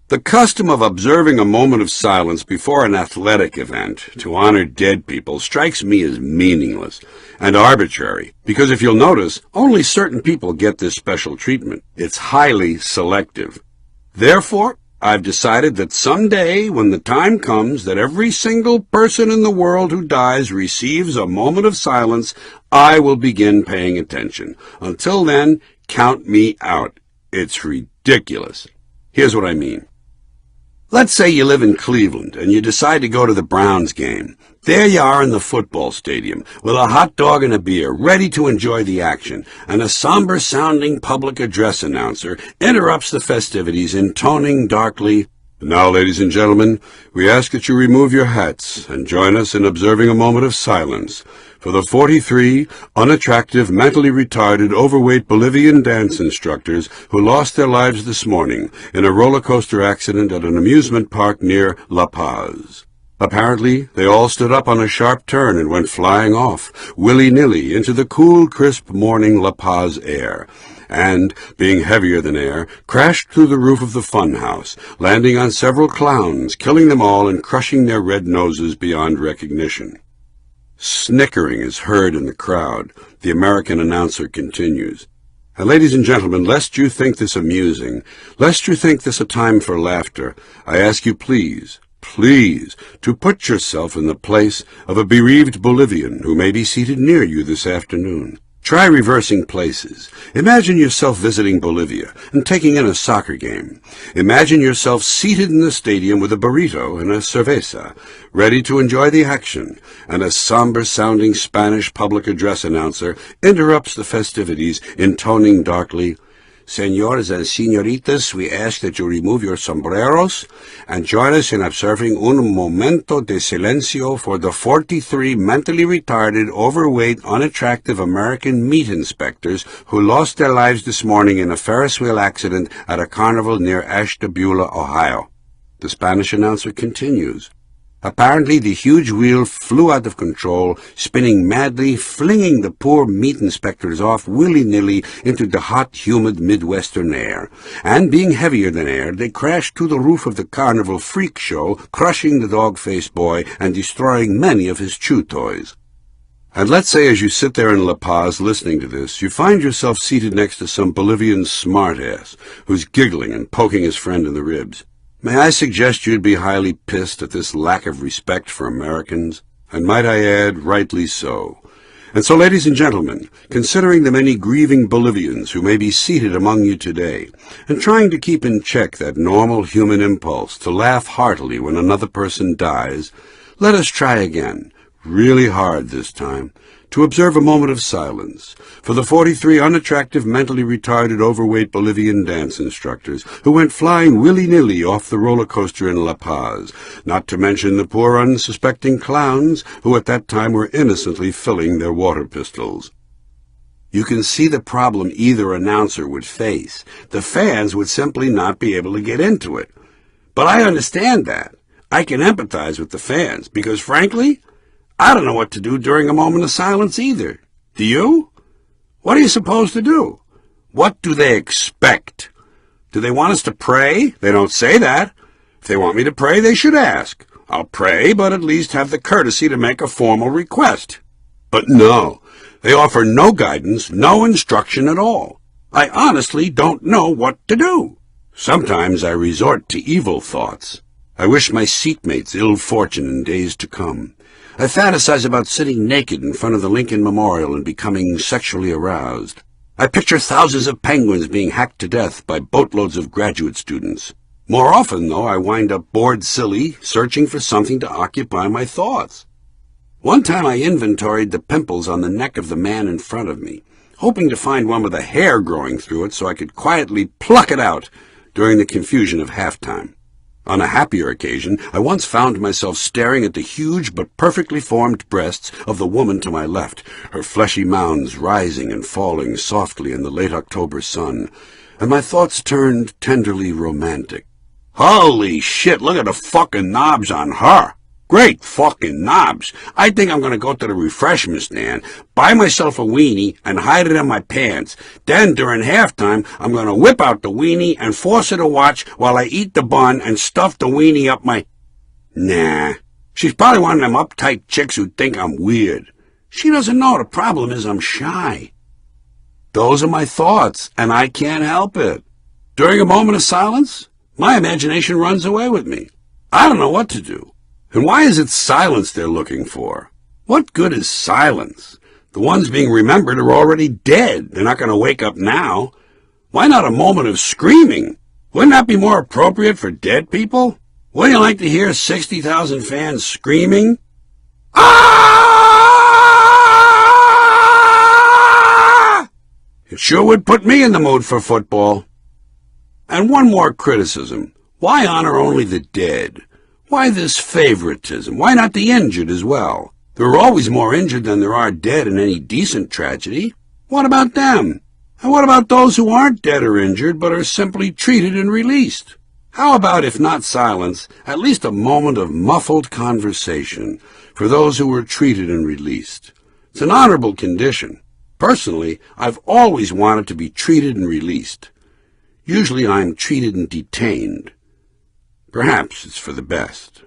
The custom of observing a moment of silence before an athletic event to honor dead people strikes me as meaningless and arbitrary, because if you'll notice, only certain people get this special treatment. It's highly selective. Therefore, I've decided that someday, when the time comes that every single person in the world who dies receives a moment of silence, I will begin paying attention. Until then, count me out. It's ridiculous. Here's what I mean. Let's say you live in Cleveland and you decide to go to the Browns game. There you are in the football stadium with a hot dog and a beer, ready to enjoy the action, and a somber-sounding public address announcer interrupts the festivities, intoning darkly, "Now, ladies and gentlemen, we ask that you remove your hats and join us in observing a moment of silence for the 43 unattractive, mentally retarded, overweight Bolivian dance instructors who lost their lives this morning in a roller coaster accident at an amusement park near La Paz." Apparently, they all stood up on a sharp turn and went flying off, willy-nilly, into the cool, crisp morning La Paz air, and, being heavier than air, crashed through the roof of the fun house, landing on several clowns, killing them all and crushing their red noses beyond recognition. Snickering is heard in the crowd. The American announcer continues. And ladies and gentlemen, lest you think this amusing, lest you think this a time for laughter, I ask you please, to put yourself in the place of a bereaved Bolivian who may be seated near you this afternoon. Try reversing places. Imagine yourself visiting Bolivia and taking in a soccer game. Imagine yourself seated in the stadium with a burrito and a cerveza, ready to enjoy the action, and a somber-sounding Spanish public address announcer interrupts the festivities, intoning darkly, "Señores and señoritas, we ask that you remove your sombreros and join us in observing un momento de silencio for the 43 mentally retarded, overweight, unattractive American meat inspectors who lost their lives this morning in a Ferris wheel accident at a carnival near Ashtabula, Ohio." The Spanish announcer continues. Apparently, the huge wheel flew out of control, spinning madly, flinging the poor meat inspectors off willy-nilly into the hot, humid Midwestern air. And being heavier than air, they crashed through the roof of the carnival freak show, crushing the dog-faced boy and destroying many of his chew toys. And let's say as you sit there in La Paz listening to this, you find yourself seated next to some Bolivian smartass who's giggling and poking his friend in the ribs. May I suggest you'd be highly pissed at this lack of respect for Americans? And might I add, rightly so. And so, ladies and gentlemen, considering the many grieving Bolivians who may be seated among you today, and trying to keep in check that normal human impulse to laugh heartily when another person dies, let us try again, really hard this time, to observe a moment of silence for the 43 unattractive, mentally retarded, overweight Bolivian dance instructors who went flying willy-nilly off the roller coaster in La Paz, not to mention the poor unsuspecting clowns who at that time were innocently filling their water pistols. You can see the problem either announcer would face. The fans would simply not be able to get into it. But I understand that. I can empathize with the fans because, frankly, I don't know what to do during a moment of silence either. Do you? What are you supposed to do? What do they expect? Do they want us to pray? They don't say that. If they want me to pray, they should ask. I'll pray, but at least have the courtesy to make a formal request. But no, they offer no guidance, no instruction at all. I honestly don't know what to do. Sometimes I resort to evil thoughts. I wish my seatmates ill fortune in days to come. I fantasize about sitting naked in front of the Lincoln Memorial and becoming sexually aroused. I picture thousands of penguins being hacked to death by boatloads of graduate students. More often, though, I wind up bored silly, searching for something to occupy my thoughts. One time I inventoried the pimples on the neck of the man in front of me, hoping to find one with a hair growing through it so I could quietly pluck it out during the confusion of halftime. On a happier occasion, I once found myself staring at the huge but perfectly formed breasts of the woman to my left, her fleshy mounds rising and falling softly in the late October sun, and my thoughts turned tenderly romantic. Holy shit, look at the fucking knobs on her! Great fucking knobs. I think I'm going to go to the refreshment stand, buy myself a weenie, and hide it in my pants. Then, during halftime, I'm going to whip out the weenie and force her to watch while I eat the bun and stuff the weenie up my... Nah. She's probably one of them uptight chicks who think I'm weird. She doesn't know the problem is I'm shy. Those are my thoughts, and I can't help it. During a moment of silence, my imagination runs away with me. I don't know what to do. And why is it silence they're looking for? What good is silence? The ones being remembered are already dead. They're not going to wake up now. Why not a moment of screaming? Wouldn't that be more appropriate for dead people? Wouldn't you like to hear 60,000 fans screaming? Ah! It sure would put me in the mood for football. And one more criticism. Why honor only the dead? Why this favoritism? Why not the injured as well? There are always more injured than there are dead in any decent tragedy. What about them? And what about those who aren't dead or injured but are simply treated and released? How about, if not silence, at least a moment of muffled conversation for those who were treated and released? It's an honorable condition. Personally, I've always wanted to be treated and released. Usually I'm treated and detained. Perhaps it's for the best.